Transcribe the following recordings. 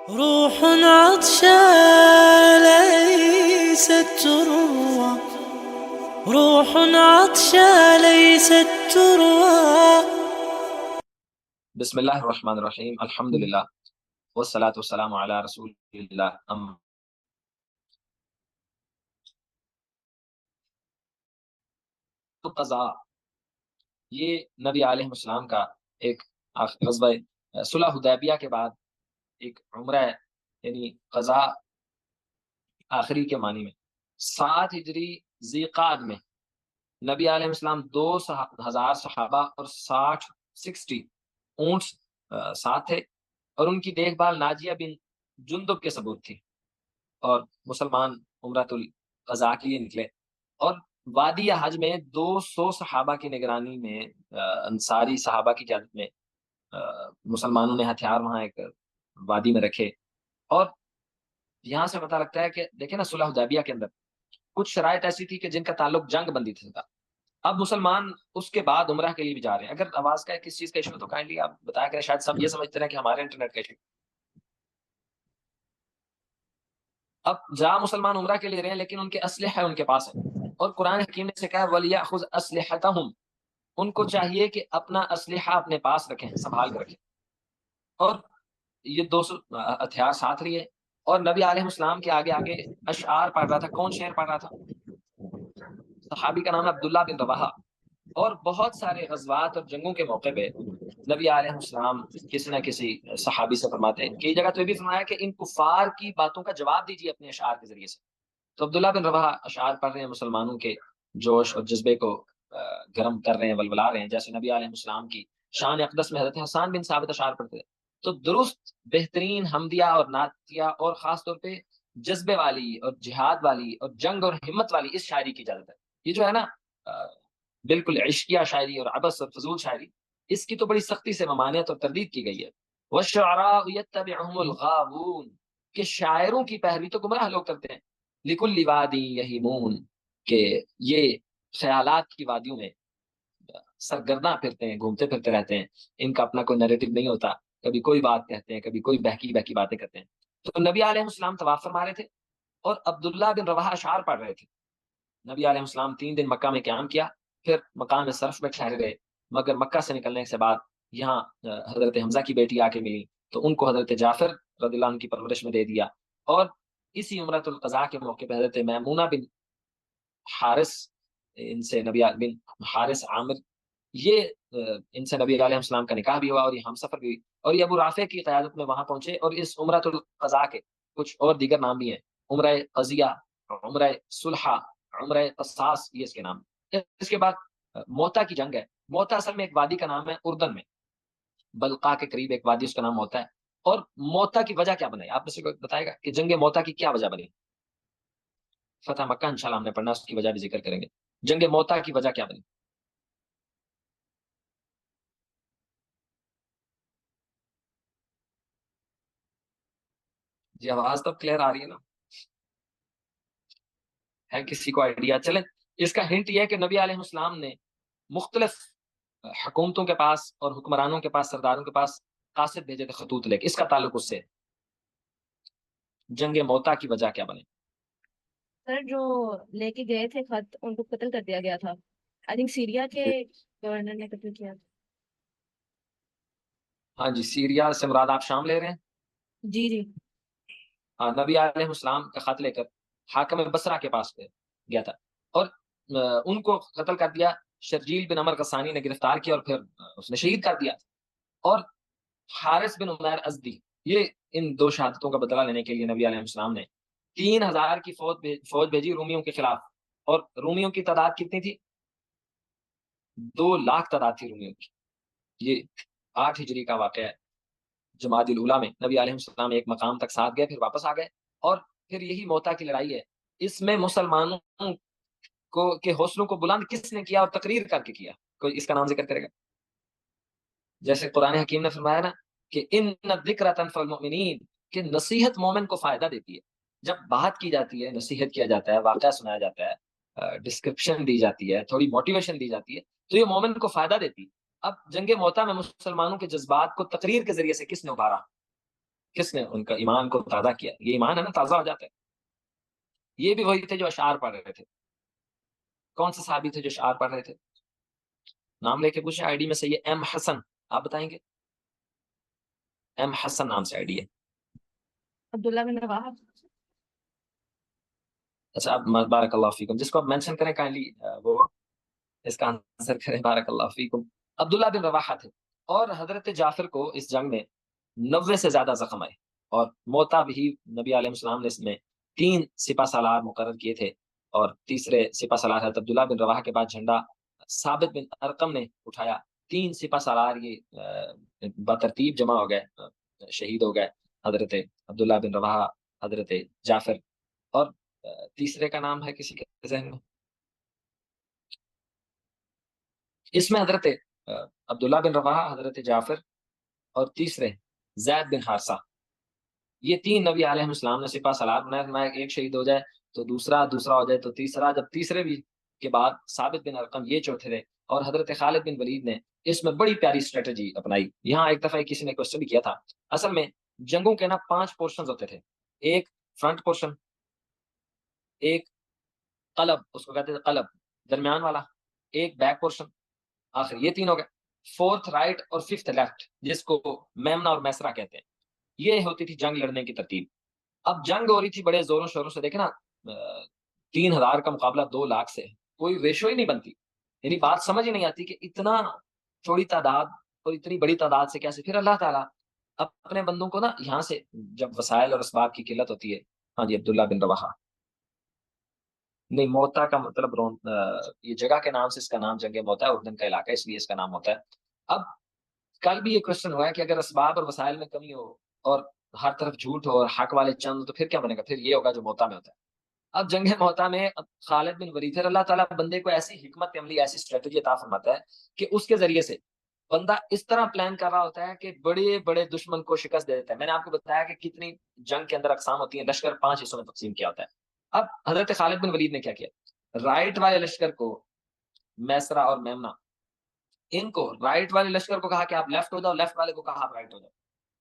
روح عطشى ليست تروى، روح عطشى ليست تروى. بسم اللہ الرحمن الرحیم، الحمدللہ والصلاة والسلام علی رسول اللہ۔ قضاء یہ نبی علیہ السلام کا ایک غزوہ صلح حدیبیہ کے بعد ایک عمرہ ہے، یعنی قضاء آخری کے معنی میں 7 ہجری ذی قعد میں نبی علیہ السلام 2000 صحابہ اور 60 اونٹس ساتھ تھے، اور ان کی دیکھ بھال ناجیہ بن جندب کے ثبوت تھی، اور مسلمان عمرۃ القضاء کے لیے نکلے، اور وادی حج میں 200 صحابہ کی نگرانی میں انصاری صحابہ کی قیادت میں مسلمانوں نے ہتھیار وہاں ایک وادی میں رکھے۔ اور یہاں سے پتہ لگتا ہے کہ دیکھیں نا، صلح حدیبیہ کے اندر کچھ شرائط ایسی تھی کہ جن کا تعلق جنگ بندی سے تھا۔ اب مسلمان اس کے بعد عمرہ کے لیے بھی جا رہے ہیں۔ اگر آواز کا کس چیز کا ایشو تو کائنڈلی آپ بتایا کریں، شاید سب یہ سمجھتے ہیں کہ ہمارے انٹرنیٹ کا ایشو۔ اب جہاں مسلمان عمرہ کے لیے رہے ہیں، لیکن ان کے اسلحہ ان کے پاس ہیں، اور قرآن حکیم نے سے کہا وَلْيَأْخُذْ أَسْلِحَتَهُمْ، ان کو چاہیے کہ اپنا اسلحہ اپنے پاس رکھیں، سنبھال کر رکھیں۔ اور یہ 200 ہتھیار ساتھ لیے، اور نبی علیہ السلام کے آگے آگے اشعار پڑھ رہا تھا۔ کون شعر پڑھ رہا تھا؟ صحابی کا نام ہے عبداللہ بن رواحہ۔ اور بہت سارے غزوات اور جنگوں کے موقع پہ نبی علیہ السلام کسی نہ کسی صحابی سے فرماتے ہیں، کئی جگہ تو یہ بھی فرمایا کہ ان کفار کی باتوں کا جواب دیجیے اپنے اشعار کے ذریعے سے۔ تو عبداللہ بن رواحہ اشعار پڑھ رہے ہیں، مسلمانوں کے جوش اور جذبے کو گرم کر رہے ہیں، ولولا رہے ہیں، جیسے نبی علیہ السلام کی شان اقدس میں حضرت حسان بن ثابت اشعار پڑھتے تھے۔ تو درست بہترین حمدیہ اور نعتیہ، اور خاص طور پہ جذبے والی اور جہاد والی اور جنگ اور ہمت والی اس شاعری کی اجازت ہے۔ یہ جو ہے نا بالکل عشقیہ شاعری اور عبث اور فضول شاعری، اس کی تو بڑی سختی سے ممانعت اور تردید کی گئی ہے۔ وَالشُّعَرَاءُ يَتَّبِعُهُمُ الْغَاوُونَ، کہ شاعروں کی پیروی تو گمراہ لوگ کرتے ہیں۔ لِكُلِّ وَادٍ يَهِيمُونَ، کہ یہ خیالات کی وادیوں میں سرگرداں پھرتے ہیں، گھومتے پھرتے رہتے ہیں، ان کا اپنا کوئی نیریٹو نہیں ہوتا، کبھی کوئی بات کہتے ہیں، کبھی کوئی بہکی بہکی باتیں کرتے ہیں۔ تو نبی علیہ السلام طواف فرما رہے تھے، اور عبداللہ بن رواحہ اشعار پڑھ رہے تھے۔ نبی علیہ السلام 3 دن مکہ میں قیام کیا، پھر مقام صرف میں ٹھہر گئے، مگر مکہ سے نکلنے کے بعد یہاں حضرت حمزہ کی بیٹی آ کے ملی، تو ان کو حضرت جعفر رضی اللہ عنہ کی پرورش میں دے دیا، اور اسی عمرۃ القضاء کے موقع پہ حضرت میمونہ بن حارث، ان سے نبی بن حارث عامر، یہ ان سے نبی علیہ السلام کا نکاح بھی ہوا، اور یہ ہم سفر بھی ہوئی، اور یہ ابو رافع کی قیادت میں وہاں پہنچے۔ اور اس عمرۃ القضاء کے کچھ اور دیگر نام بھی ہیں، عمرہ قضیہ، عمرہ صلحہ، عمرہ قصاص، یہ اس کے نام۔ اس کے بعد موتا کی جنگ ہے۔ موتا اصل میں ایک وادی کا نام ہے اردن میں، بلقا کے قریب ایک وادی اس کا نام موتا ہے۔ اور موتا کی وجہ کیا بنائی؟ آپ میں سے کوئی بتائے گا کہ جنگ موتا کی کیا وجہ بنی؟ فتح مکہ انشاءاللہ ہم نے پڑھنا، اس کی وجہ بھی ذکر کریں گے۔ جنگ موتا کی وجہ کیا بنی؟ جی آواز تو کلیئر آ رہی ہے نا؟ ہے کسی کو آئیڈیا؟ چلیں، اس کا ہنٹ یہ ہے کہ نبی علیہ السلام نے مختلف حکومتوں کے پاس اور حکمرانوں کے پاس، سرداروں کے پاس قاصد بھیجے تھے خطوط لے کے، اس کا تعلق اس سے۔ جنگ موتا کی وجہ کیا بنے؟ سر جو لے کے گئے تھے خط، ان کو قتل کر دیا گیا تھا، آئی تھنک سیریا کے گورنر نے قتل کیا۔ ہاں جی، سیریا سے مراد آپ شام لے رہے ہیں؟ جی جی ہاں، نبی علیہ السلام کا خط لے کر حاکم بصرہ کے پاس گیا تھا، اور ان کو قتل کر دیا۔ شرجیل بن عمر غسانی نے گرفتار کیا، اور پھر اس نے شہید کر دیا۔ اور حارث بن عمیر ازدی، یہ ان 2 شہادتوں کا بدلہ لینے کے لیے نبی علیہ السلام نے 3000 کی فوج بھیجی رومیوں کے خلاف۔ اور رومیوں کی تعداد کتنی تھی؟ 2 لاکھ تعداد تھی رومیوں کی۔ یہ 8 ہجری کا واقعہ ہے۔ جمادی الاولیٰ میں نبی علیہ السلام ایک مقام تک ساتھ گئے، پھر واپس آ گئے، اور پھر یہی موتا کی لڑائی ہے۔ اس میں مسلمانوں کو کے حوصلوں کو بلند کس نے کیا اور تقریر کر کے کیا؟ کوئی اس کا نام ذکر کرے گا؟ جیسے قرآن حکیم نے فرمایا نا کہ ان الذکر تنفع المؤمنین، کہ نصیحت مومن کو فائدہ دیتی ہے۔ جب بات کی جاتی ہے، نصیحت کیا جاتا ہے، واقعہ سنایا جاتا ہے، ڈسکرپشن دی جاتی ہے، تھوڑی موٹیویشن دی جاتی ہے، تو یہ مومن کو فائدہ دیتی ہے۔ اب جنگ موتا میں مسلمانوں کے جذبات کو تقریر کے ذریعے سے کس نے ابھارا؟ کس نے ان کا ایمان کو تازہ کیا؟ یہ ایمان ہے نا، تازہ ہو جاتا ہے. یہ بھی وہی تھے جو اشعار پڑھ رہے تھے. کون سے صحابی تھے جو اشعار پڑھ رہے تھے؟ نام لے کے پوچھے. آئی ڈی میں سے یہ ایم حسن، آپ بتائیں گے؟ ایم حسن نام سے آئی ڈی ہے. عبداللہ بن رواحہ. اچھا، اب بارک اللہ فیکم. جس کو آپ مینشن کریں کائنڈلی وہ اس کا آنسر کریں. بارک اللہ فیکم. عبداللہ بن رواحہ تھے. اور حضرت جعفر کو اس جنگ میں 90 سے زیادہ زخم آئے، اور موتا بھی نبی علیہ السلام نے اس میں 3 سپہ سالار مقرر کیے تھے. اور تیسرے سپہ سالار حضرت عبداللہ بن رواحہ کے بعد جھنڈا ثابت بن ارقم نے اٹھایا. 3 سپہ سالار یہ بترتیب جمع ہو گئے، شہید ہو گئے. حضرت عبداللہ بن رواحہ، حضرت جعفر، اور تیسرے کا نام ہے کسی کے ذہن میں؟ اس میں حضرت عبداللہ بن رواحہ، حضرت جعفر، اور تیسرے زید بن حارثہ. یہ 3 نبی علیہ السلام نے سپہ سالار بنایا. ایک شہید ہو جائے تو دوسرا ہو جائے تو تیسرا، جب تیسرے بھی کے بعد ثابت بن ارقم، یہ چوتھے تھے. اور حضرت خالد بن ولید نے اس میں بڑی پیاری اسٹریٹجی اپنائی. یہاں ایک دفعہ کسی نے کوشچن بھی کیا تھا. اصل میں جنگوں کے نا 5 پورشنز ہوتے تھے. ایک فرنٹ پورشن، ایک قلب، اس کو کہتے تھے قلب درمیان والا، ایک بیک پورشن، آخر. یہ 3 ہو گئے. 4th رائٹ اور 5th لیفٹ، جس کو میمنا اور میسرا کہتے ہیں. یہ ہوتی تھی جنگ لڑنے کی ترتیب. اب جنگ ہو رہی تھی بڑے زوروں شوروں سے. دیکھیں نا، 3000 کا مقابلہ 2 لاکھ سے، کوئی ریشو ہی نہیں بنتی. یعنی بات سمجھ ہی نہیں آتی کہ اتنا تھوڑی تعداد اور اتنی بڑی تعداد سے کیسے. پھر اللہ تعالیٰ اپنے بندوں کو نا یہاں سے، جب وسائل اور اسباب کی قلت ہوتی ہے. ہاں جی، عبداللہ بن رواحہ. نہیں، موتا کا مطلب یہ جگہ کے نام سے اس کا نام جنگ موتا ہے، اردن کا علاقہ، اس لیے اس کا نام ہوتا ہے. اب کل بھی یہ کوشچن ہوا ہے کہ اگر اسباب اور وسائل میں کمی ہو اور ہر طرف جھوٹ ہو اور حق والے چند، تو پھر کیا بنے گا؟ پھر یہ ہوگا جو موتا میں ہوتا ہے. اب جنگ موتا میں خالد بن ولید، پھر اللہ تعالیٰ بندے کو ایسی حکمت عملی، ایسی اسٹریٹجی عطا فرماتا ہے کہ اس کے ذریعے سے بندہ اس طرح پلان کر رہا ہوتا ہے کہ بڑے بڑے دشمن کو شکست دے دیتا ہے. میں نے آپ کو بتایا کہ کتنی جنگ کے اندر اقسام ہوتی ہیں. لشکر 5 حصوں میں تقسیم کیا ہوتا ہے. اب حضرت خالد بن ولید نے کیا کیا؟ رائٹ والے لشکر کو، میسرا اور میمنا، ان کو رائٹ والے لشکر کو کہا کہ آپ لیفٹ ہو جاؤ، لیفٹ والے کو کہا آپ رائٹ ہو جاؤ.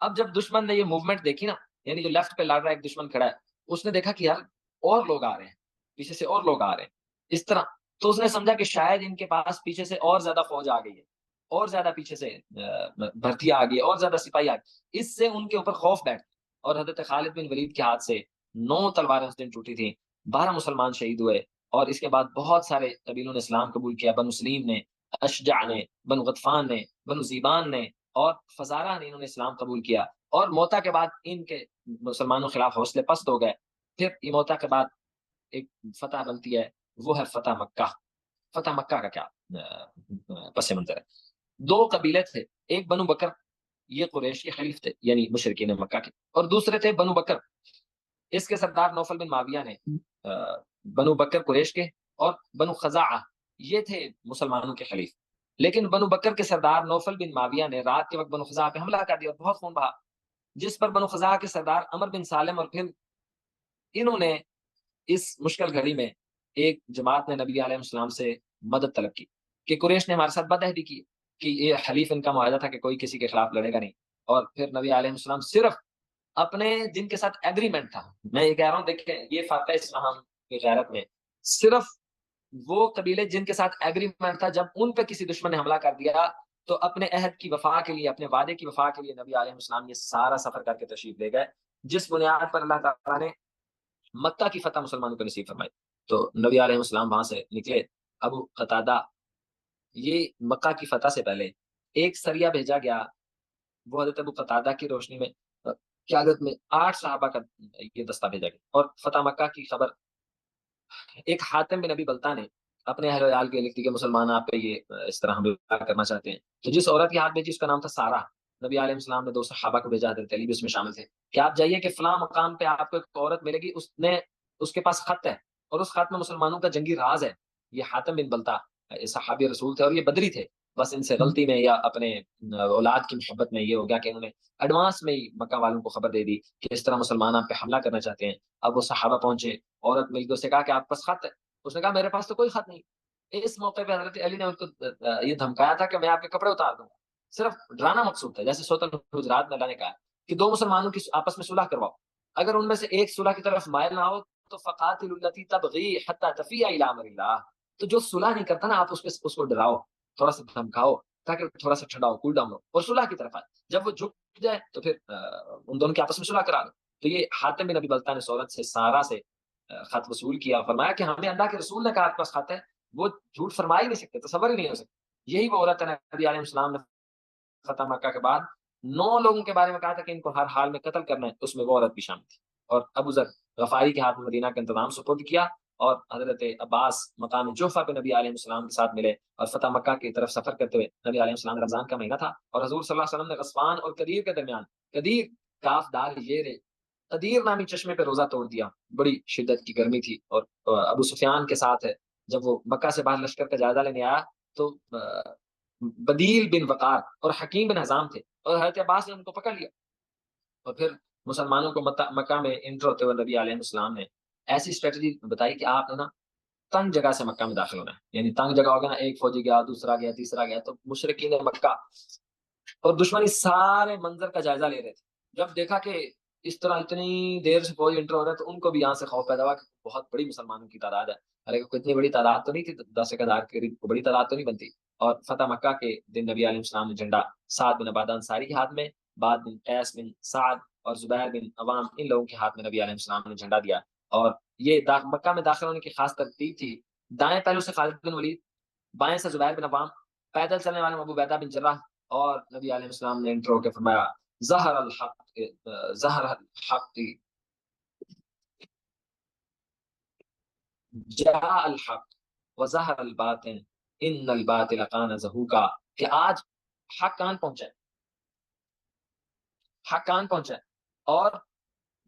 اب جب دشمن نے یہ موومنٹ دیکھی نا، یعنی جو لیفٹ پہ لڑ رہا ہے ایک دشمن کھڑا ہے، اس نے دیکھا کہ یار اور لوگ آ رہے ہیں پیچھے سے، اور لوگ آ رہے ہیں اس طرح. تو اس نے سمجھا کہ شاید ان کے پاس پیچھے سے اور زیادہ فوج آ گئی ہے، اور زیادہ پیچھے سے بھرتی آ گئی ہے، اور زیادہ سپاہی آ گئی. اس سے ان کے اوپر خوف بیٹھ، اور حضرت خالد بن ولید کے ہاتھ سے 9 تلواریں اس دن ٹوٹی تھیں. 12 مسلمان شہید ہوئے. اور اس کے بعد بہت سارے قبیلوں نے اسلام قبول کیا. بنو سلیم نے، اشجع نے، بنو غطفان نے، بنو زیبان نے، اور فزارہ نے، انہوں نے اسلام قبول کیا. اور موتا کے بعد ان کے مسلمانوں کے خلاف حوصلے پست ہو گئے. پھر موتا کے بعد ایک فتح بنتی ہے، وہ ہے فتح مکہ. فتح مکہ کا کیا پس منظر ہے؟ 2 قبیلے تھے. ایک بنو بکر، یہ قریش کے خلیف تھے، یعنی مشرکین مکہ کے. اور دوسرے تھے بنو بکر. اس کے سردار نوفل بن معاویہ نے، بنو بکر قریش کے، اور بنو خزاعہ یہ تھے مسلمانوں کے خلیف. لیکن بنو بکر کے سردار نوفل بن معاویہ نے رات کے وقت بنو خزاعہ پہ حملہ کر دیا اور بہت خون بہا، جس پر بنو خزاعہ کے سردار عمر بن سالم، اور پھر انہوں نے اس مشکل گھڑی میں ایک جماعت نے نبی علیہ السلام سے مدد طلب کی کہ قریش نے ہمارے ساتھ بدعہدی کی، کہ یہ حلیف ان کا معاہدہ تھا کہ کوئی کسی کے خلاف لڑے گا نہیں. اور پھر نبی علیہ السلام صرف اپنے جن کے ساتھ ایگریمنٹ تھا، میں یہ کہہ رہا ہوں دیکھیں یہ فاتح اسلام کی غیرت میں، صرف وہ قبیلے جن کے ساتھ ایگریمنٹ تھا، جب ان پہ کسی دشمن نے حملہ کر دیا تو اپنے عہد کی وفا کے لیے، اپنے وعدے کی وفا کے لیے نبی علیہ السلام یہ سارا سفر کر کے تشریف لے گئے، جس بنیاد پر اللہ تعالیٰ نے مکہ کی فتح مسلمانوں کو نصیب فرمائی. تو نبی علیہ السلام وہاں سے نکلے. ابو قتادہ، یہ مکہ کی فتح سے پہلے ایک سریہ بھیجا گیا، وہ حضرت ابو قتادہ کی روشنی میں قیادت میں 8 صحابہ کا یہ دستہ بھیجا گیا. اور فتح مکہ کی خبر ایک حاتم بن ابی بلتہ نے اپنے اہل و عیال کے لکھ دی کہ مسلمان آپ پہ یہ اس طرح حملہ کرنا چاہتے ہیں. تو جس عورت کے ہاتھ بھیجی اس کا نام تھا سارہ. نبی علیہ السلام نے 2 صحابہ کو بھیجا، حضرت علی بھی اس میں شامل تھے، کہ آپ جائیے کہ فلاں مقام پہ آپ کو ایک عورت ملے گی، اس کے پاس خط ہے، اور اس خط میں مسلمانوں کا جنگی راز ہے. یہ حاتم بن بلتہ صحابی رسول تھے اور یہ بدری تھے. بس ان سے غلطی میں یا اپنے اولاد کی محبت میں یہ ہو گیا کہ انہوں نے ایڈوانس میں ہی مکہ والوں کو خبر دے دی کہ اس طرح مسلمان آپ پہ حملہ کرنا چاہتے ہیں. اب وہ صحابہ پہنچے، عورت مل کے اس سے کہا کہ آپ پاس خط ہے؟ اس نے کہا میرے پاس تو کوئی خط نہیں. اس موقع پہ حضرت علی نے ان کو یہ دھمکایا تھا کہ میں آپ کے کپڑے اتار دوں گا. صرف ڈرانا مقصود تھا، جیسے سورۃ الحجرات میں اللہ نے کہا کہ دو مسلمانوں کی آپس میں صلح کرواؤ، اگر ان میں سے ایک صلح کی طرف مائل نہ ہو تو فقاتل التی تبغی حتی تفیء الی امر اللہ، تو جو صلح نہیں کرتا نا آپ اس کو ڈراؤ، تھوڑا سا دھمکاؤ تاکہ تھوڑا سا ٹھنڈا ہو، کول ڈاؤن ہو اور صلح کی طرف آئے. جب وہ جھک جائے تو پھر ان دونوں کے آپس میں صلح کرا لو. تو یہ حاتم بن ابی بلتہ نے عورت سے سارا سے خط وصول کیا، فرمایا کہ ہمیں اللہ کے رسول نے کہا آپ کے پاس خط ہے، وہ جھوٹ فرما ہی نہیں سکتے، تصور ہی نہیں ہو سکتا. یہی وہ عورت ہے نبی علیہ السلام نے فتح مکہ کے بعد 9 لوگوں کے بارے میں کہا تھا کہ ان کو ہر حال میں قتل کرنا ہے، اس میں وہ عورت بھی شامل تھی. اور ابو ذر غفاری کے ہاتھ میں مدینہ کا انتظام سپرد کیا اور حضرت عباس مقام جوفہ پہ نبی علیہ السلام کے ساتھ ملے اور فتح مکہ کی طرف سفر کرتے ہوئے. نبی علیہ السلام رمضان کا مہینہ تھا اور حضور صلی اللہ علیہ وسلم نے غسفان اور قدیر کے درمیان، قدیر کاف دال یہ رے، قدیر نامی چشمے پہ روزہ توڑ دیا. بڑی شدت کی گرمی تھی اور ابو سفیان کے ساتھ ہے. جب وہ مکہ سے باہر لشکر کا جائزہ لینے آیا تو بدیل بن وقار اور حکیم بن حزام تھے اور حضرت عباس نے ان کو پکڑ لیا. اور پھر مسلمانوں کو مکہ میں انٹر ہوتے ہوئے نبی علیہ السلام نے ایسی اسٹریٹجی بتائی کہ آپ نے نا تنگ جگہ سے مکہ میں داخل ہونا ہے. یعنی تنگ جگہ ہوگا نا، ایک فوجی گیا، دوسرا گیا، تیسرا گیا، تو مشرکین مکہ اور دشمنی سارے منظر کا جائزہ لے رہے تھے. جب دیکھا کہ اس طرح اتنی دیر سے فوج انٹر ہو رہا ہے تو ان کو بھی یہاں سے خوف پیدا ہوا کہ بہت بڑی مسلمانوں کی تعداد ہے. ارے اتنی بڑی تعداد تو نہیں تھی، 10,000 کے قریب بڑی تعداد تو نہیں بنتی. اور فتح مکہ کے دن نبی علیہ السلام نے جھنڈا سعد بن عبادہ انصاری کے ہاتھ میں، بعد بن قیس بن سعد اور زبیر بن عوام ان لوگوں کے ہاتھ میں نبی علیہ السلام نے جھنڈا دیا. اور یہ مکہ میں داخل ہونے کی خاص ترتیب تھی. دائیں پہلو سے خالد بن ولید، بائیں سے زبیر بن عوام، پیدل چلنے والے ابو عبیدہ بن جراح. اور نبی علیہ السلام نے انٹرو کے فرمایا ظہر الحق جاء الحق وظہر الباطل ان الباطل کان زہوقا، کہ آج حق کان پہنچا ہے، حق کان پہنچا ہے اور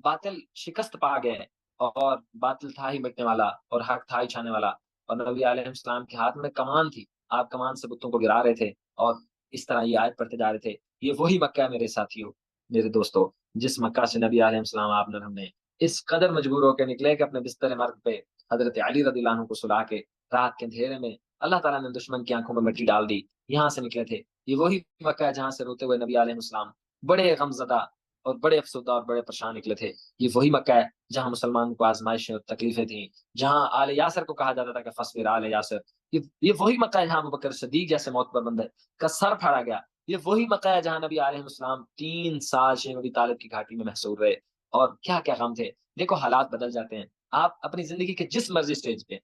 باطل شکست پا گیا ہے. اور باطل تھا ہی مٹنے والا اور حق تھا ہی چھانے والا. اور نبی علیہ السلام کے ہاتھ میں کمان تھی، آپ کمان سے بتوں کو گرا رہے تھے اور اس طرح یہ آیت پڑھتے جا رہے تھے. یہ وہی مکہ ہے میرے ساتھیوں، میرے دوستو، جس مکہ سے نبی علیہ السلام آپ نے ہم نے اس قدر مجبور ہو کے نکلے کہ اپنے بستر مرگ پہ حضرت علی رضی اللہ عنہ کو سلا کے رات کے اندھیرے میں اللہ تعالیٰ نے دشمن کی آنکھوں میں مٹی ڈال دی، یہاں سے نکلے تھے. یہ وہی مکہ ہے جہاں سے روتے ہوئے نبی علیہ السلام بڑے غمزدہ اور بڑے افسردہ اور بڑے پریشان نکلے تھے. یہ وہی مکہ ہے جہاں مسلمانوں کو آزمائشیں اور تکلیفیں تھیں، جہاں آل یاسر کو کہا جاتا تھا کہ فصبر آل یاسر. یہ وہی مکہ ہے جہاں ابوبکر صدیق جیسے موت پر بندے کا سر پھاڑا گیا. یہ وہی مکہ ہے جہاں نبی علیہ السلام 3 سال شیخ ابی طالب کی گھاٹی میں محصور رہے. اور کیا کیا غم تھے. دیکھو حالات بدل جاتے ہیں، آپ اپنی زندگی کے جس مرضی سٹیج پہ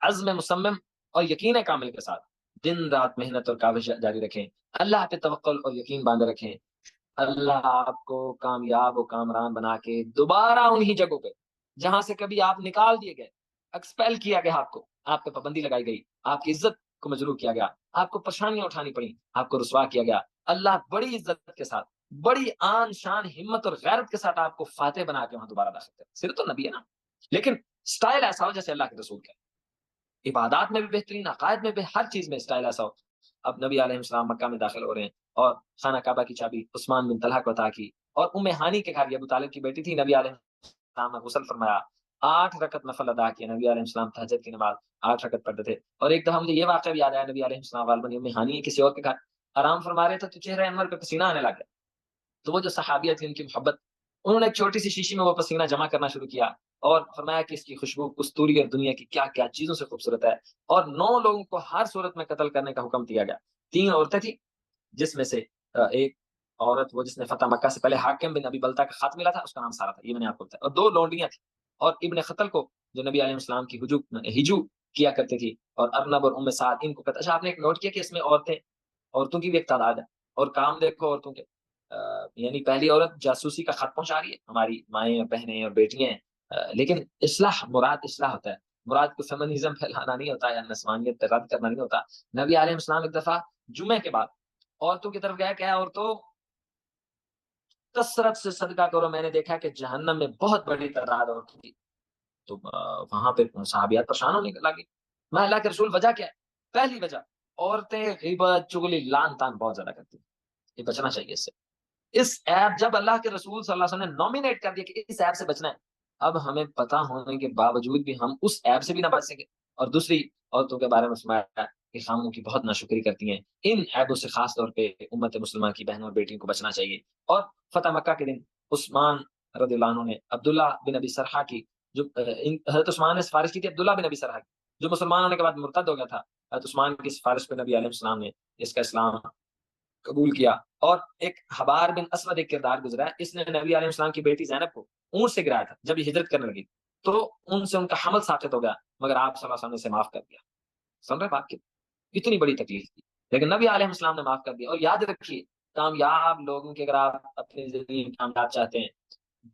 عزم مصمم اور یقین کامل کے ساتھ دن رات محنت اور کاوش جاری رکھیں، اللہ پہ توکل اور یقین باندھے رکھیں، اللہ آپ کو کامیاب و کامران بنا کے دوبارہ انہی جگہوں پہ جہاں سے کبھی آپ نکال دیے گئے، ایکسپیل کیا گیا، آپ پہ پابندی لگائی گئی، آپ کی عزت کو مجروح کیا گیا، آپ کو پریشانیاں اٹھانی پڑی، آپ کو رسوا کیا گیا، اللہ بڑی عزت کے ساتھ، بڑی آن شان ہمت اور غیرت کے ساتھ آپ کو فاتح بنا کے وہاں دوبارہ داخل کرے. صرف تو نبی ہے نا، لیکن سٹائل ایسا ہو جیسے اللہ کے رسول کا. عبادات میں بھی بہترین، عقائد میں بھی، ہر چیز میں سٹائل ایسا ہو. اب نبی علیہ السلام مکہ میں داخل ہو رہے ہیں اور خانہ کعبہ کی چابی عثمان بن طلحہ کو عطا کی اور ام ہانی کے گھر ابو طالب کی بیٹی تھی. نبی علیہ السلام نے غسل فرمایا، 8 رکعت نفل ادا کیا. نبی علیہ السلام تہجد کی نماز 8 رکعت پڑھتے تھے. اور ایک دفعہ مجھے یہ واقعہ بھی یاد آیا، نبی علیہ السلام والدہ ام ہانی کسی اور کے گھر آرام فرما رہے تھے تو چہرے انور پہ پسینہ آنے لگ گیا. تو وہ جو صحابیہ تھی ان کی محبت، انہوں نے ایک چھوٹی سی شیشی میں وہ پسینہ جمع کرنا شروع کیا اور فرمایا کہ اس کی خوشبو کستوری اور دنیا کی کیا کیا چیزوں سے خوبصورت ہے. اور 9 لوگوں کو ہر صورت میں قتل کرنے کا حکم دیا گیا. 3 عورتیں تھیں جس میں سے ایک عورت وہ جس نے فتح مکہ سے پہلے حاکم بن ابی بلتہ کا خط ملا تھا، اس کا نام سارہ تھا، یہ میں نے آپ کو بتایا. اور 2 لونڈیاں تھیں اور ابن خطل کو جو نبی علیہ السلام کی ہجو کیا کرتے تھی، اور ارنب اور ام سعد ان کو کہتا. اچھا آپ نے ایک نوٹ کیا کہ اس میں عورتوں کی بھی ایک تعداد ہے. اور کام دیکھو عورتوں کے، یعنی پہلی عورت جاسوسی کا خط پہنچا رہی ہے، ہماری مائیں اور بہنیں اور بیٹیاں ہیں. لیکن اصلاح، مراد اصلاح ہوتا ہے، مراد کو فیمنزم پھیلانا نہیں ہوتا یا نسوانیت رد کرنا نہیں ہوتا. نبی علیہ السلام ایک دفعہ جمعے کے بعد عورتوں کی طرف گیا، کیا عورتوں کثرت سے صدقہ کرو، میں نے دیکھا کہ جہنم میں بہت بڑی تعداد عورتوں کی. تو وہاں پہ صحابیات پریشان ہونے لگی. میں اللہ کے رسول وجہ کیا ہے؟ پہلی وجہ، عورتیں غیبت چغلی لان تان بہت زیادہ کرتی ہیں، یہ بچنا چاہیے اس سے. اس ایپ جب اللہ کے رسول صلی اللہ علیہ وسلم نے نومینیٹ کر دیا کہ اس ایپ سے بچنا ہے، اب ہمیں پتا ہونے کے باوجود بھی ہم اس ایپ سے بھی نہ بچ سکے. اور دوسری عورتوں کے بارے میں فرمایا کہ خاموں کی بہت ناشکری کرتی ہیں. ان عیبوں سے خاص طور پہ امت مسلمہ کی بہنوں اور بیٹیوں کو بچنا چاہیے. اور فتح مکہ کے دن عثمان رضی اللہ عنہ نے عبداللہ بن ابی سرحہ کی جو حضرت عثمان نے سفارش کی تھی عبداللہ بن ابی سرحہ کی، جو مسلمان ہونے کے بعد مرتد ہو گیا تھا. حضرت عثمان کی سفارش پہ نبی علیہ السلام نے اس کا اسلام قبول کیا. اور ایک حبار بن اسود ایک کردار گزرا ہے، اس نے نبی علیہ السلام کی بیٹی زینب کو اونٹ سے گرایا تھا جب یہ ہجرت کرنے لگی، تو ان سے ان کا حمل ساقط ہو گیا، مگر آپ صلی اللہ علیہ وسلم نے اسے معاف کر دیا. سن رہے بات کی اتنی بڑی تکلیف تھی لیکن نبی علیہ السلام نے معاف کر دیا. اور یاد رکھیے کامیاب لوگوں کے اگر آپ اپنی زندگی میں کامیاب چاہتے ہیں،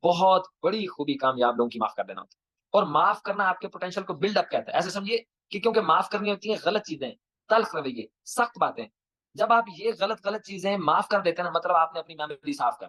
بہت بڑی خوبی کامیاب لوگوں کی معاف کر دینا ہوتا ہے. اور معاف کرنا آپ کے پوٹینشیل کو بلڈ اپ کرتا ہے. ایسے سمجھیے کہ کیونکہ معاف کرنی ہوتی ہیں غلط چیزیں، تلخ رویے، سخت باتیں. جب آپ یہ غلط چیزیں معاف کر دیتے ہیں نا، مطلب آپ نے اپنی میموری صاف کر،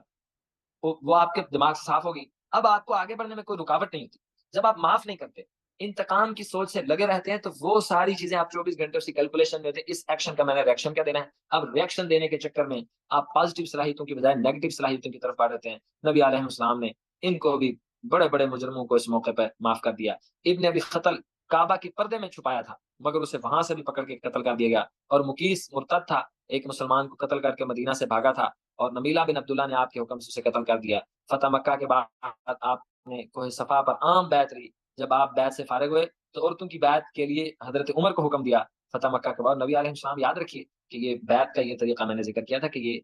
وہ آپ کے دماغ سے صاف ہوگی، اب آپ کو آگے بڑھنے میں کوئی رکاوٹ نہیں ہوتی. جب آپ معاف نہیں کرتے، انتقام کی سوچ سے لگے رہتے ہیں، تو وہ ساری چیزیں آپ 24 گھنٹے اس کی کیلکولیشن میں ہوتے ہیں. اس ایکشن کا میں نے ریئیکشن کیا دینا ہے. اب ریئیکشن دینے کے چکر میں آپ پازیٹیو صلاحیتوں کی بجائے نیگیٹو صلاحیتوں کی طرف بڑھ رہتے ہیں. نبی علیہ السلام نے ان کو بھی بڑے بڑے مجرموں کو اس موقع پہ معاف کر دیا. ابن ابی قتل کعبہ کے پردے میں چھپایا تھا، مگر اسے وہاں سے بھی پکڑ کے قتل کر دیا گیا. اور مکیس مرتد تھا، ایک مسلمان کو قتل کر کے مدینہ سے بھاگا تھا، اور نمیلہ بن عبداللہ نے آپ کے حکم سے اسے قتل کر دیا. فتح مکہ کے بعد آپ نے کوہ صفا پر عام بیعت لی. جب آپ بیعت سے فارغ ہوئے تو عورتوں کی بیعت کے لیے حضرت عمر کو حکم دیا. فتح مکہ کے بعد نبی علیہ السلام، یاد رکھیے کہ یہ بیعت کا یہ طریقہ میں نے ذکر کیا تھا کہ یہ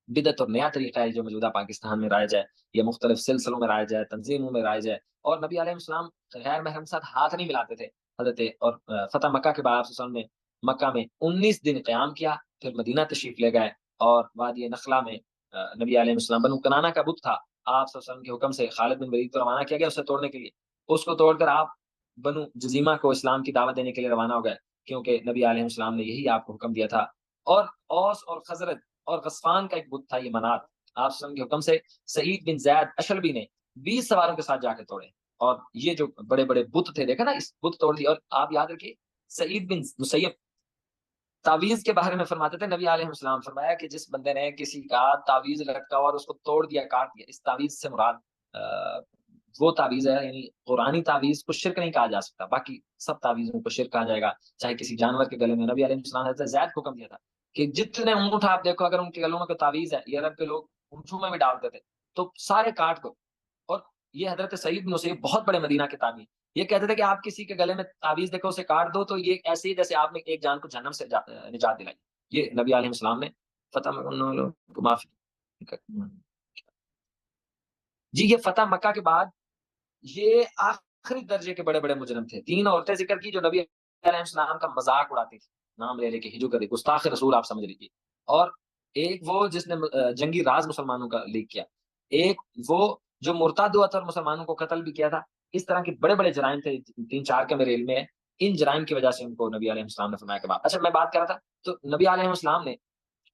بدعت اور نیا طریقہ ہے جو موجودہ پاکستان میں رائج ہے. یہ مختلف سلسلوں میں رائج ہے، تنظیموں میں رائج ہے. اور نبی علیہ السلام غیر محرم کے ساتھ ہاتھ نہیں ملاتے تھے. حضرت اور فتح مکہ کے بعد آپ صلی اللہ علیہ وسلم نے مکہ میں 19 دن قیام کیا، پھر مدینہ تشریف لے گئے. اور وادی نخلا میں نبی علیہ السلام بنو کنانا کا بت تھا، آپ صلی اللہ علیہ وسلم کے حکم سے خالد بن ولید کو روانہ کیا گیا اسے توڑنے کے لیے. اس کو توڑ کر آپ بنو جزیمہ کو اسلام کی دعوت دینے کے لیے روانہ ہو گئے، کیونکہ نبی علیہ السلام نے یہی آپ کو حکم دیا تھا. اور اوس اور خزرج اور غسفان کا ایک بت تھا، یہ منات، آپ صلی اللہ علیہ وسلم کے حکم سے سعید بن زید اشلبی نے 20 سواروں کے ساتھ جا کے توڑے. اور یہ جو بڑے بڑے بت تھے، دیکھا نا، اس بت توڑ دیا. اور آپ یاد رکھیے سعید بن مسیب تعویذ کے بارے میں فرماتے تھے، نبی علیہ السلام فرمایا کہ جس بندے نے کسی کا تعویذ لٹکا اور اس کو توڑ دیا، کاٹ دیا، اس تعویذ سے مراد وہ تعویذ ہے، یعنی قرآنی تعویذ کو شرک نہیں کہا جا سکتا، باقی سب تعویذوں کو شرک کہا جائے گا. چاہے کسی جانور کے گلے میں، نبی علیہ السلام نے حضرت زید کو حکم دیا تھا کہ جتنے اونٹ آپ دیکھو اگر ان کے گلوں میں کوئی تعویذ ہے، یہ عرب کے لوگ اونٹوں میں بھی ڈالتے تھے، تو سارے کاٹ دو. اور یہ حضرت سعید بن مسیب بہت بڑے مدینہ کے تابعی، یہ کہتے تھے کہ آپ کسی کے گلے میں تعویذ دیکھو اسے کاٹ دو تو یہ ایسے ہی جیسے آپ نے ایک جان کو جہنم سے نجات دلائی. یہ نبی علیہ السلام نے فتح معافی. جی یہ فتح مکہ کے بعد یہ آخری درجے کے بڑے بڑے مجرم تھے. 3 عورتیں ذکر کی جو نبی علیہ السلام کا مذاق اڑاتی تھی، نام لے لے کے ہجو کر دی، گستاخ رسول آپ سمجھ لیجیے. اور ایک وہ جس نے جنگی راز مسلمانوں کا لیک کیا، ایک وہ جو مرتد ہوا تھا اور مسلمانوں کو قتل بھی کیا تھا. اس طرح کے بڑے بڑے جرائم تھے، 3-4 کے میرے علم میں ہے. ان جرائم کی وجہ سے ان کو نبی علیہ السلام نے فرمایا کہ بعد. اچھا میں بات کر رہا تھا، تو نبی علیہ السلام نے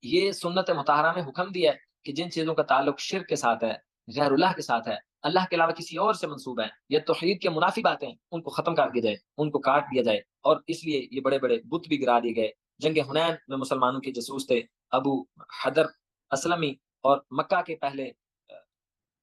یہ سنت مطہرہ میں حکم دیا ہے کہ جن چیزوں کا تعلق شرک کے ساتھ ہے، غیر اللہ کے ساتھ ہے، اللہ کے علاوہ کسی اور سے منسوب ہیں، یا توحید کے منافی باتیں، ان کو ختم کر دیا جائے، ان کو کاٹ دیا جائے. اور اس لیے یہ بڑے بڑے بت بھی گرا دیے گئے. جنگ حنین میں مسلمانوں کے جاسوس تھے ابو حدر اسلمی، اور مکہ کے پہلے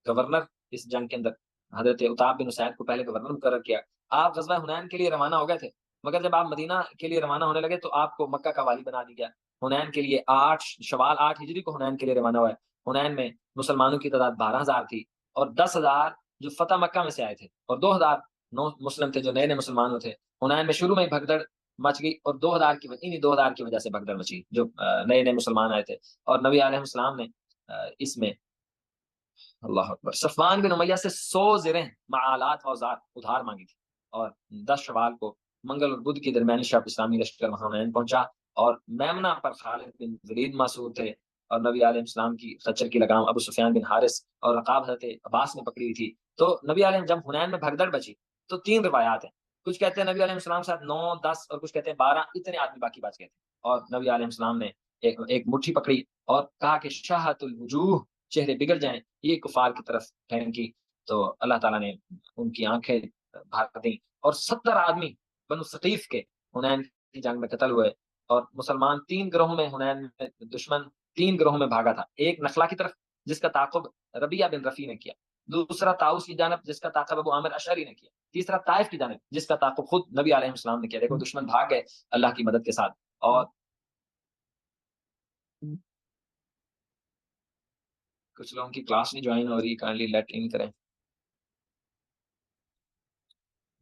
گورنر اس جنگ کے اندر حضرت عتاب بن اسید کو پہلے گورنر مقرر کیا. آپ غزوہ حنین کے لیے روانہ ہو گئے تھے، مگر جب آپ مدینہ کے لیے روانہ ہونے لگے تو آپ کو مکہ کا والی بنا دیا گیا. حنین کے لیے 8 شوال 8 ہجری کو حنین کے لیے روانہ ہوا ہے. حنین میں مسلمانوں کی تعداد 12,000 تھی، اور 10,000 جو فتح مکہ میں سے آئے تھے، اور 2,000 نو مسلم تھے جو نئے نئے مسلمان تھے. حنین میں شروع میں ہی بھگدڑ مچ گئی، اور 2,000 کی وجہ، انہی 2,000 کی وجہ سے بھگدڑ مچی جو نئے نئے مسلمان آئے تھے. اور نبی علیہ السلام نے اس میں اللہ اکبر صفوان بن امیہ سے 100 زریں معالات و اوزار ادھار مانگی تھی. اور 10 شوال کو منگل اور بدھ کی درمیانی شب اسلامی لشکر وہاں حنین پہنچا، اور میمنہ پر خالد بن ولید مسعود تھے، اور نبی علیہ السلام کی خچر کی لگام ابو سفیان بن حارث اور رقاب حضرت عباس نے پکڑی ہوئی تھی. تو نبی علیہ جب حنین میں بھگدڑ بچی تو 3 روایات ہیں. کچھ کہتے ہیں نبی علیہ السلام کے ساتھ 9 10 اور کچھ کہتے ہیں 12، اتنے آدمی باقی بچ گئے تھے. اور نبی علیہ السلام نے ایک مٹھی پکڑی اور کہا کہ شاہت الوجوہ، چہرے بگڑ جائیں، یہ کفار کی طرف پھینکی. تو اللہ تعالیٰ نے ان کی آنکھیں بھر دیں، اور 70 آدمی بنو ثقیف کے حنین کی جنگ میں قتل ہوئے. اور مسلمان 3 گروہوں میں حنین میں دشمن 3 گروہوں میں بھاگا تھا. ایک نخلا کی طرف جس کا تعاقب ربیعہ بن رفیع نے کیا، دوسرا طاؤس کی جانب جس کا تعاقب ابو عامر اشعری نے کیا، تیسرا طائف کی جانب جس کا تعاقب خود نبی علیہ السلام نے کیا. دیکھو دشمن بھاگ گئے اللہ کی مدد کے ساتھ. اور کچھ لوگوں کی کلاس نہیں جوائن ہو رہی، کائنڈلی لیٹ ان کریں.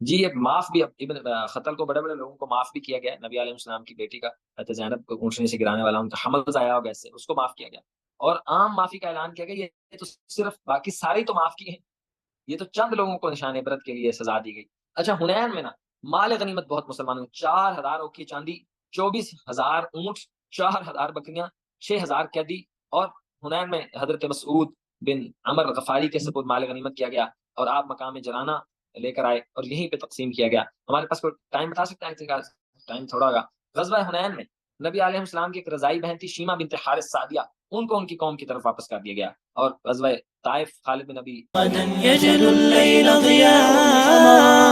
جی اب معاف بھی، اب ابن خطل کو بڑے بڑے لوگوں کو معاف بھی کیا گیا. نبی علیہ السلام کی بیٹی کا حضرت زینب کو اونٹنی سے گرانے والا ان کا حمل ضائع ہو گیا، اس سے اس کو معاف کیا گیا. اور عام معافی کا اعلان کیا گیا. یہ تو صرف باقی سارے تو معاف کیے ہیں، یہ تو چند لوگوں کو نشان عبرت کے لیے سزا دی گئی. اچھا حنین میں نا مال غنیمت بہت مسلمانوں، 4000 اوکی چاندی، 24,000 اونٹ، 4000 بکریاں، 6000 قیدی. اور حنین میں حضرت مسعود بن عمر غفاری کے سپرد مال غنیمت کیا گیا اور آپ مقام جرانہ لے کر آئے اور یہیں پہ تقسیم کیا گیا. ہمارے پاس کوئی ٹائم بتا سکتا ہے؟ ٹائم تھوڑا ہوگا. غزوہ حنین میں نبی علیہ السلام کی ایک رضائی بہن تھی شیمہ بنت حارث سعدیہ، ان کو ان کی قوم کی طرف واپس کر دیا گیا. اور غزوہ طائف خالد بن نبی غدا يجل الليل ضياء